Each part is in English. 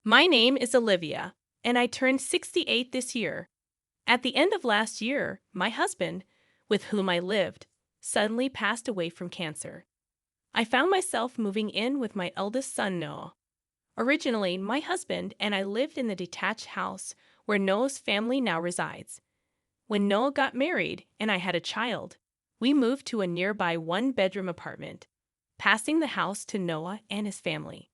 My name is Olivia, and I turned 68 this year. At the end of last year, my husband, with whom I lived, suddenly passed away from cancer. I found myself moving in with my eldest son, Noah. Originally, my husband and I lived in the detached house where Noah's family now resides. When Noah got married and I had a child, we moved to a nearby one-bedroom apartment, passing the house to Noah and his family.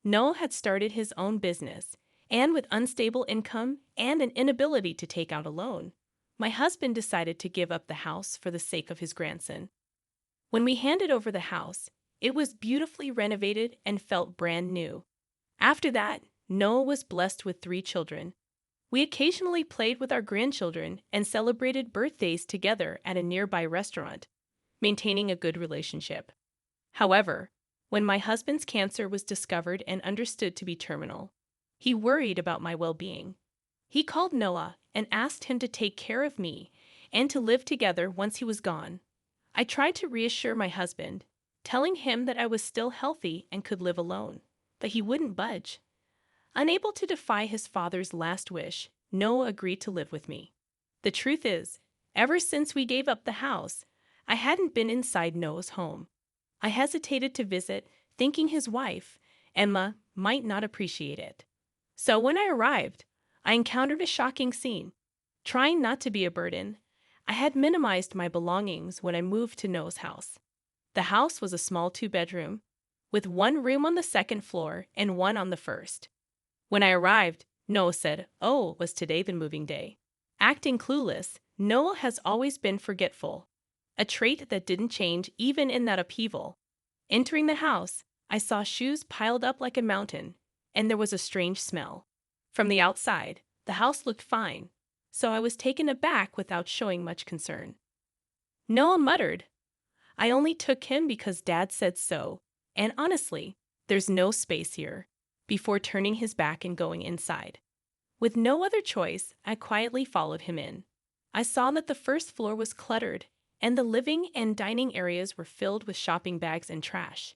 Noah had started his own business, and with unstable income and an inability to take out a loan, my husband decided to give up the house for the sake of his grandson. When we handed over the house, it was beautifully renovated and felt brand new. After that, Noah was blessed with 3 children. We occasionally played with our grandchildren and celebrated birthdays together at a nearby restaurant, maintaining a good relationship. However, when my husband's cancer was discovered and understood to be terminal, he worried about my well-being. He called Noah and asked him to take care of me and to live together once he was gone. I tried to reassure my husband, telling him that I was still healthy and could live alone, but he wouldn't budge. Unable to defy his father's last wish, Noah agreed to live with me. The truth is, ever since we gave up the house, I hadn't been inside Noah's home. I hesitated to visit, thinking his wife, Emma, might not appreciate it. So when I arrived, I encountered a shocking scene. Trying not to be a burden, I had minimized my belongings when I moved to Noah's house. The house was a small 2-bedroom, with one room on the second floor and one on the first. When I arrived, Noah said, "Oh, was today the moving day?" Acting clueless, Noah has always been forgetful, a trait that didn't change even in that upheaval. Entering the house, I saw shoes piled up like a mountain, and there was a strange smell. From the outside, the house looked fine, so I was taken aback without showing much concern. Noah muttered, "I only took him because Dad said so, and honestly, there's no space here," before turning his back and going inside. With no other choice, I quietly followed him in. I saw that the first floor was cluttered, and the living and dining areas were filled with shopping bags and trash.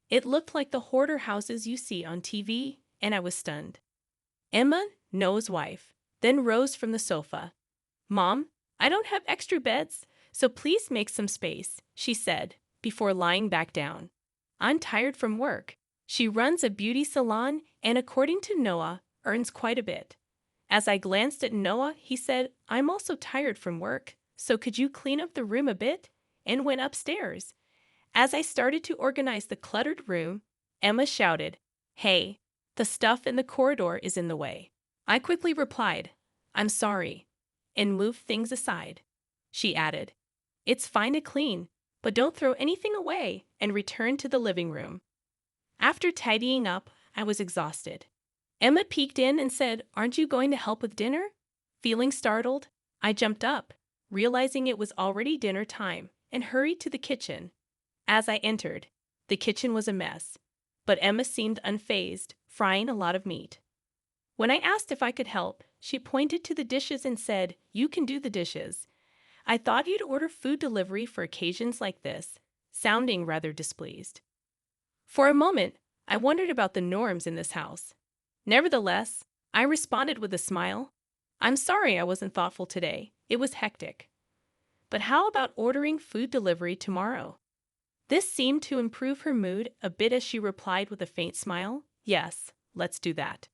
It looked like the hoarder houses you see on TV, and I was stunned. Emma, Noah's wife, then rose from the sofa. "Mom, I don't have extra beds, so please make some space," she said, before lying back down. "I'm tired from work." She runs a beauty salon and, according to Noah, earns quite a bit. As I glanced at Noah, he said, "I'm also tired from work, so could you clean up the room a bit?" and went upstairs. As I started to organize the cluttered room, Emma shouted, "Hey, the stuff in the corridor is in the way." I quickly replied, "I'm sorry," and moved things aside. She added, "It's fine to clean, but don't throw anything away," and returned to the living room. After tidying up, I was exhausted. Emma peeked in and said, "Aren't you going to help with dinner?" Feeling startled, I jumped up, realizing it was already dinner time, and hurried to the kitchen. As I entered, the kitchen was a mess, but Emma seemed unfazed, frying a lot of meat. When I asked if I could help, she pointed to the dishes and said, "You can do the dishes. I thought you'd order food delivery for occasions like this," sounding rather displeased. For a moment, I wondered about the norms in this house. Nevertheless, I responded with a smile. "I'm sorry I wasn't thoughtful today. It was hectic. But how about ordering food delivery tomorrow?" This seemed to improve her mood a bit as she replied with a faint smile, "Yes, let's do that."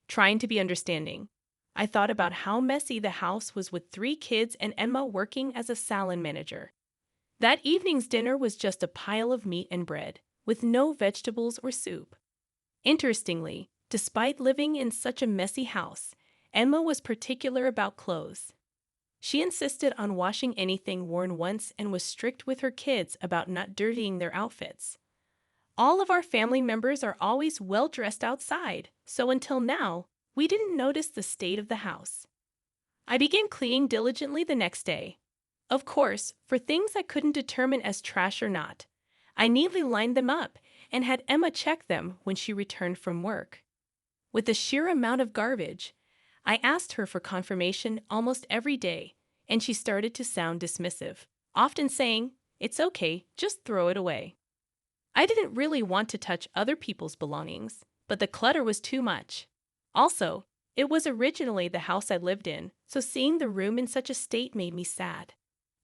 Trying to be understanding, I thought about how messy the house was with 3 kids and Emma working as a salon manager. That evening's dinner was just a pile of meat and bread, with no vegetables or soup. Interestingly, despite living in such a messy house, Emma was particular about clothes. She insisted on washing anything worn once and was strict with her kids about not dirtying their outfits. All of our family members are always well dressed outside, so until now, we didn't notice the state of the house. I began cleaning diligently the next day. Of course, for things I couldn't determine as trash or not, I neatly lined them up and had Emma check them when she returned from work. With the sheer amount of garbage, I asked her for confirmation almost every day, and she started to sound dismissive, often saying, "It's okay, just throw it away." I didn't really want to touch other people's belongings, but the clutter was too much. Also, it was originally the house I lived in, so seeing the room in such a state made me sad.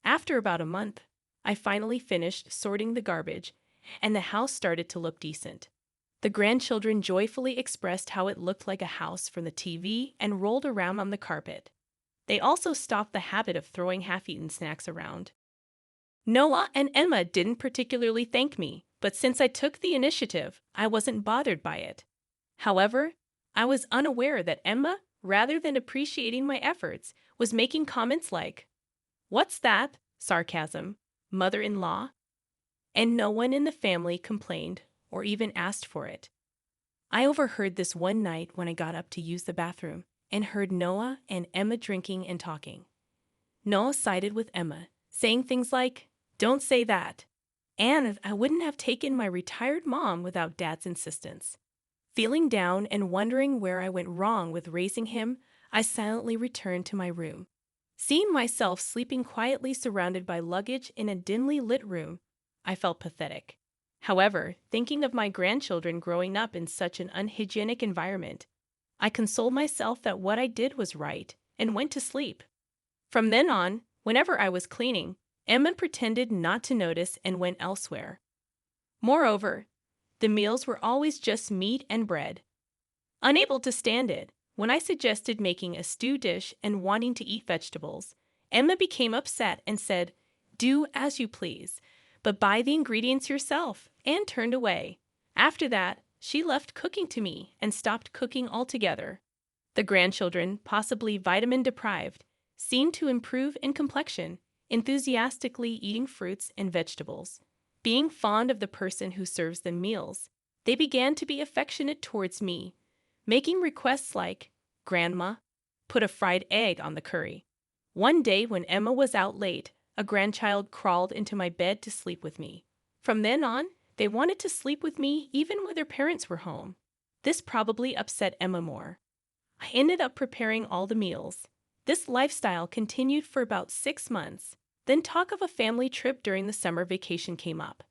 After about a month, I finally finished sorting the garbage, and the house started to look decent. The grandchildren joyfully expressed how it looked like a house from the TV and rolled around on the carpet. They also stopped the habit of throwing half-eaten snacks around. Noah and Emma didn't particularly thank me, but since I took the initiative, I wasn't bothered by it. However, I was unaware that Emma, rather than appreciating my efforts, was making comments like, "What's that?" sarcasm, mother-in-law, and no one in the family complained or even asked for it. I overheard this one night when I got up to use the bathroom and heard Noah and Emma drinking and talking. Noah sided with Emma, saying things like, "Don't say that," and I wouldn't have taken my retired mom without Dad's insistence. Feeling down and wondering where I went wrong with raising him, I silently returned to my room. Seeing myself sleeping quietly surrounded by luggage in a dimly lit room, I felt pathetic. However, thinking of my grandchildren growing up in such an unhygienic environment, I consoled myself that what I did was right and went to sleep. From then on, whenever I was cleaning, Emma pretended not to notice and went elsewhere. Moreover, the meals were always just meat and bread. Unable to stand it, when I suggested making a stew dish and wanting to eat vegetables, Emma became upset and said, "Do as you please, but buy the ingredients yourself," and turned away. After that, she left cooking to me and stopped cooking altogether. The grandchildren, possibly vitamin deprived, seemed to improve in complexion, enthusiastically eating fruits and vegetables. Being fond of the person who serves them meals, they began to be affectionate towards me, making requests like, "Grandma, put a fried egg on the curry." One day when Emma was out late, a grandchild crawled into my bed to sleep with me. From then on, they wanted to sleep with me even when their parents were home. This probably upset Emma more. I ended up preparing all the meals. This lifestyle continued for about 6 months. Then talk of a family trip during the summer vacation came up.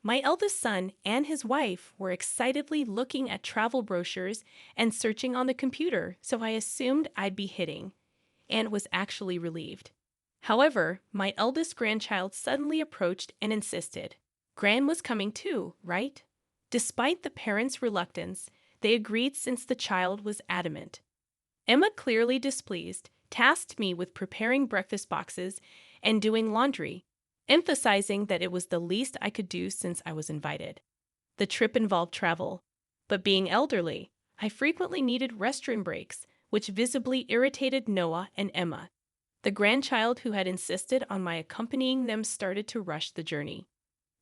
My eldest son and his wife were excitedly looking at travel brochures and searching on the computer, so I assumed I'd be hitting, and was actually relieved. However, my eldest grandchild suddenly approached and insisted, "Gran was coming too, right?" Despite the parents' reluctance, they agreed since the child was adamant. Emma, clearly displeased, tasked me with preparing breakfast boxes and doing laundry, emphasizing that it was the least I could do since I was invited. The trip involved travel, but being elderly, I frequently needed restroom breaks, which visibly irritated Noah and Emma. The grandchild who had insisted on my accompanying them started to rush the journey.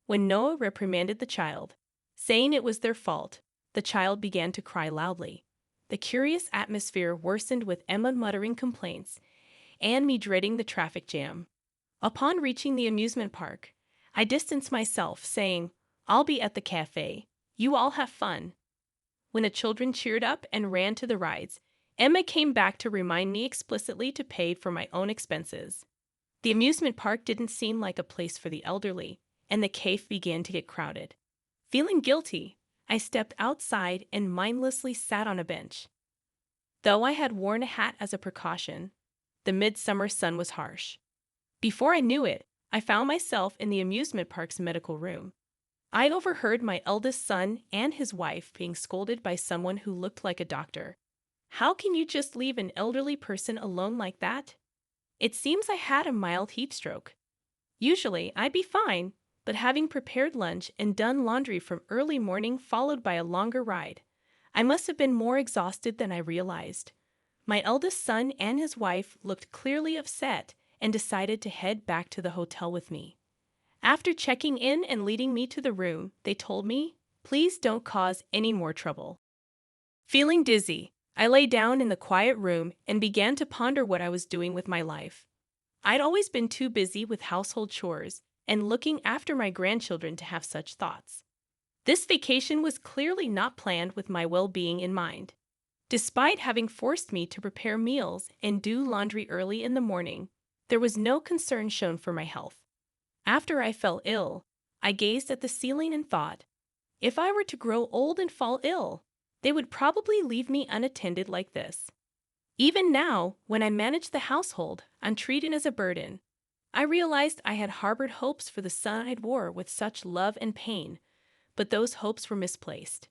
When Noah reprimanded the child, saying it was their fault, the child began to cry loudly. The curious atmosphere worsened with Emma muttering complaints and me dreading the traffic jam. Upon reaching the amusement park, I distanced myself, saying, "I'll be at the cafe. You all have fun." When the children cheered up and ran to the rides, Emma came back to remind me explicitly to pay for my own expenses. The amusement park didn't seem like a place for the elderly, and the cafe began to get crowded. Feeling guilty, I stepped outside and mindlessly sat on a bench. Though I had worn a hat as a precaution, the midsummer sun was harsh. Before I knew it, I found myself in the amusement park's medical room. I overheard my eldest son and his wife being scolded by someone who looked like a doctor. "How can you just leave an elderly person alone like that?" It seems I had a mild heat stroke. Usually, I'd be fine, but having prepared lunch and done laundry from early morning followed by a longer ride, I must have been more exhausted than I realized. My eldest son and his wife looked clearly upset and decided to head back to the hotel with me. After checking in and leading me to the room, they told me, "Please don't cause any more trouble." Feeling dizzy, I lay down in the quiet room and began to ponder what I was doing with my life. I'd always been too busy with household chores and looking after my grandchildren to have such thoughts. This vacation was clearly not planned with my well-being in mind. Despite having forced me to prepare meals and do laundry early in the morning, there was no concern shown for my health. After I fell ill, I gazed at the ceiling and thought, if I were to grow old and fall ill, they would probably leave me unattended like this. Even now, when I manage the household, I'm treated as a burden. I realized I had harbored hopes for the son I'd wore with such love and pain, but those hopes were misplaced.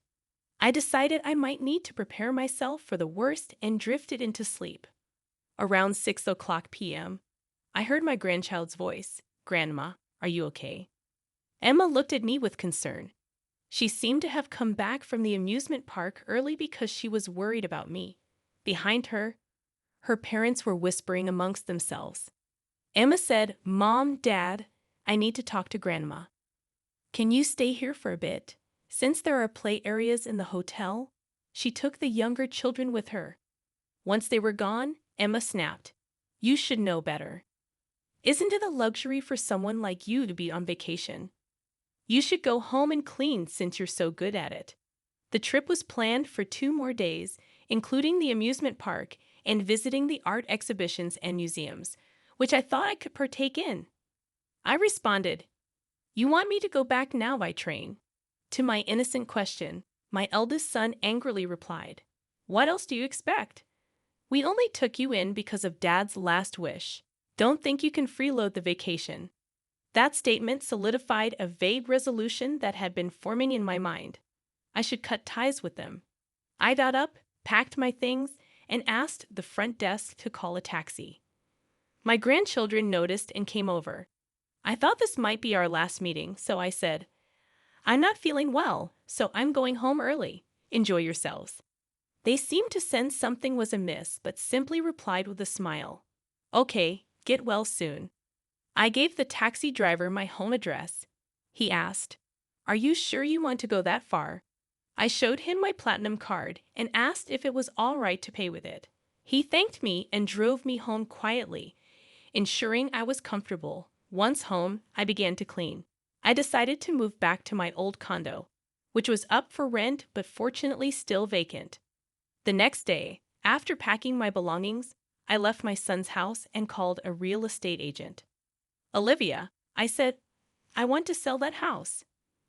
I decided I might need to prepare myself for the worst and drifted into sleep. Around 6 o'clock p.m., I heard my grandchild's voice. "Grandma, are you okay?" Emma looked at me with concern. She seemed to have come back from the amusement park early because she was worried about me. Behind her, her parents were whispering amongst themselves. Emma said, "Mom, Dad, I need to talk to Grandma. Can you stay here for a bit? Since there are play areas in the hotel." She took the younger children with her. Once they were gone, Emma snapped, "You should know better. Isn't it a luxury for someone like you to be on vacation? You should go home and clean since you're so good at it." The trip was planned for 2 more days, including the amusement park and visiting the art exhibitions and museums, which I thought I could partake in. I responded, "You want me to go back now by train?" To my innocent question, my eldest son angrily replied, "What else do you expect? We only took you in because of Dad's last wish. Don't think you can freeload the vacation." That statement solidified a vague resolution that had been forming in my mind. I should cut ties with them. I got up, packed my things, and asked the front desk to call a taxi. My grandchildren noticed and came over. I thought this might be our last meeting, so I said, "I'm not feeling well, so I'm going home early. Enjoy yourselves." They seemed to sense something was amiss, but simply replied with a smile, "Okay, get well soon." I gave the taxi driver my home address. He asked, "Are you sure you want to go that far?" I showed him my platinum card and asked if it was all right to pay with it. He thanked me and drove me home quietly, ensuring I was comfortable. Once home, I began to clean. I decided to move back to my old condo, which was up for rent but fortunately still vacant. The next day, after packing my belongings, I left my son's house and called a real estate agent. "Olivia," I said, "I want to sell that house."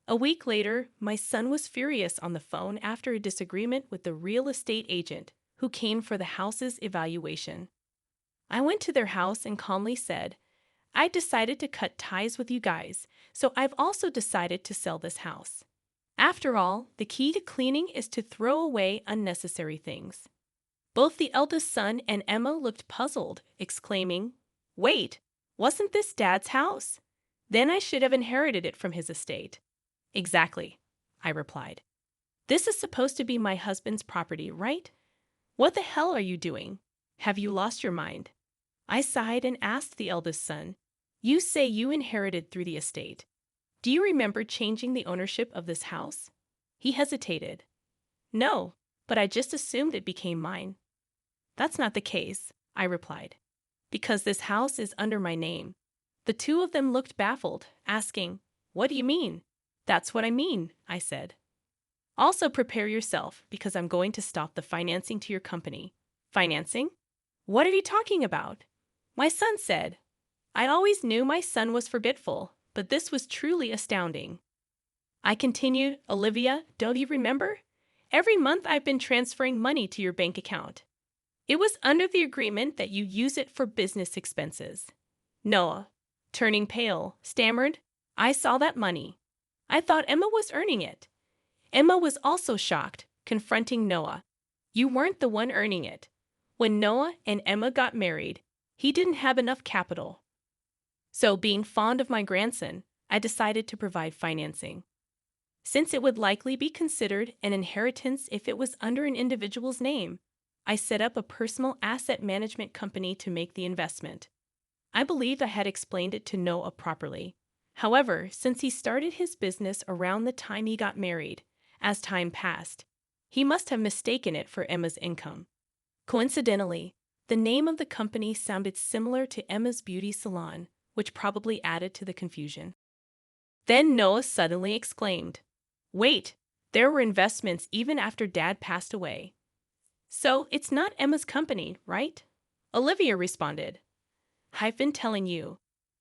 A week later, my son was furious on the phone after a disagreement with the real estate agent who came for the house's evaluation. I went to their house and calmly said, "I decided to cut ties with you guys, so I've also decided to sell this house. After all, the key to cleaning is to throw away unnecessary things." Both the eldest son and Emma looked puzzled, exclaiming, "Wait, wasn't this Dad's house? Then I should have inherited it from his estate." "Exactly," I replied. "This is supposed to be my husband's property, right? What the hell are you doing? Have you lost your mind?" I sighed and asked the eldest son, "You say you inherited through the estate. Do you remember changing the ownership of this house?" He hesitated. "No, but I just assumed it became mine." "That's not the case," I replied, "because this house is under my name." The two of them looked baffled, asking, "What do you mean?" "That's what I mean," I said. "Also prepare yourself, because I'm going to stop the financing to your company." "Financing? What are you talking about?" My son said. I always knew my son was forgetful, but this was truly astounding. I continued, "Olivia, don't you remember? Every month I've been transferring money to your bank account. It was under the agreement that you use it for business expenses." Noah, turning pale, stammered, "I saw that money. I thought Emma was earning it." Emma was also shocked, confronting Noah. "You weren't the one earning it. When Noah and Emma got married, he didn't have enough capital. So, being fond of my grandson, I decided to provide financing. Since it would likely be considered an inheritance if it was under an individual's name, I set up a personal asset management company to make the investment. I believed I had explained it to Noah properly. However, since he started his business around the time he got married, as time passed, he must have mistaken it for Emma's income. Coincidentally, the name of the company sounded similar to Emma's beauty salon, which probably added to the confusion. Then Noah suddenly exclaimed, "Wait, there were investments even after Dad passed away. So it's not Emma's company, right?" Olivia responded, "I've been telling you.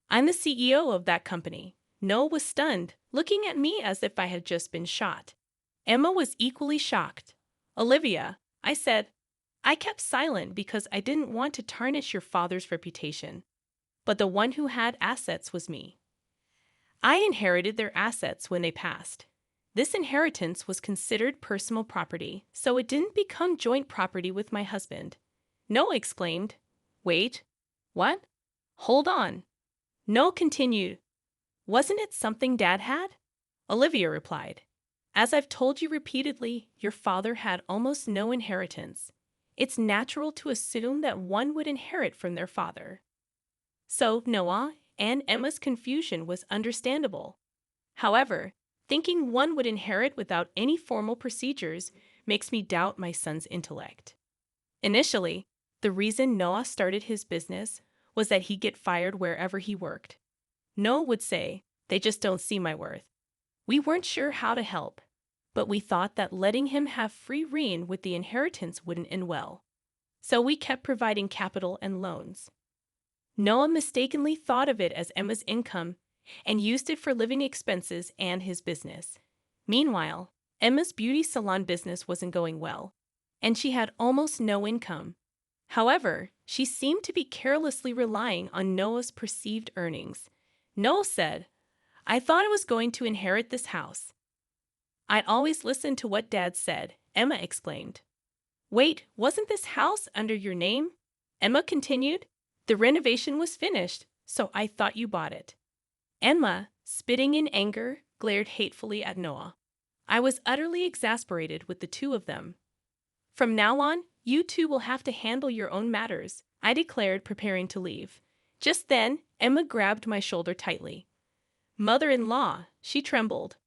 I'm the CEO of that company." Noah was stunned, looking at me as if I had just been shot. Emma was equally shocked. Olivia, I said. I kept silent because I didn't want to tarnish your father's reputation. But the one who had assets was me. I inherited their assets when they passed. This inheritance was considered personal property, so it didn't become joint property with my husband. Noah exclaimed. Wait, what? Hold on. Noah continued. Wasn't it something Dad had? Olivia replied. As I've told you repeatedly, your father had almost no inheritance. It's natural to assume that one would inherit from their father. So Noah and Emma's confusion was understandable. However, thinking one would inherit without any formal procedures makes me doubt my son's intellect. Initially, the reason Noah started his business was that he'd get fired wherever he worked. Noah would say, they just don't see my worth. We weren't sure how to help, but we thought that letting him have free rein with the inheritance wouldn't end well. So we kept providing capital and loans. Noah mistakenly thought of it as Emma's income and used it for living expenses and his business. Meanwhile, Emma's beauty salon business wasn't going well, and she had almost no income. However, she seemed to be carelessly relying on Noah's perceived earnings. Noah said, I thought I was going to inherit this house. I'd always listened to what Dad said, Emma exclaimed. Wait, wasn't this house under your name? Emma continued. The renovation was finished, so I thought you bought it. Emma, spitting in anger, glared hatefully at Noah. I was utterly exasperated with the two of them. From now on, you two will have to handle your own matters, I declared, preparing to leave. Just then, Emma grabbed my shoulder tightly. Mother-in-law, she trembled.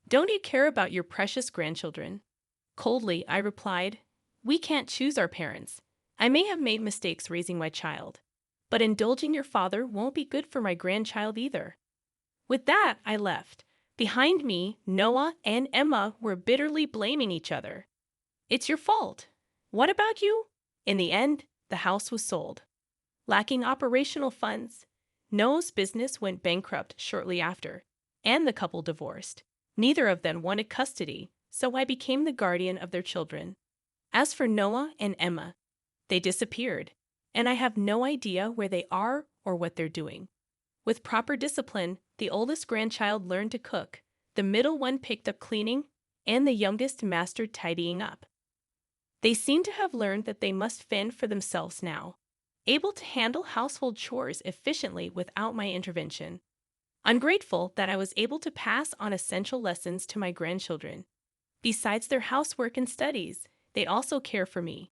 Don't you care about your precious grandchildren? Coldly, I replied, we can't choose our parents. I may have made mistakes raising my child, but indulging your father won't be good for my grandchild either. With that, I left. Behind me, Noah and Emma were bitterly blaming each other. It's your fault. What about you? In the end, the house was sold. Lacking operational funds, Noah's business went bankrupt shortly after, and the couple divorced. Neither of them wanted custody, so I became the guardian of their children. As for Noah and Emma, they disappeared, and I have no idea where they are or what they're doing. With proper discipline, the oldest grandchild learned to cook, the middle one picked up cleaning, and the youngest mastered tidying up. They seem to have learned that they must fend for themselves now, able to handle household chores efficiently without my intervention. I'm grateful that I was able to pass on essential lessons to my grandchildren. Besides their housework and studies, they also care for me,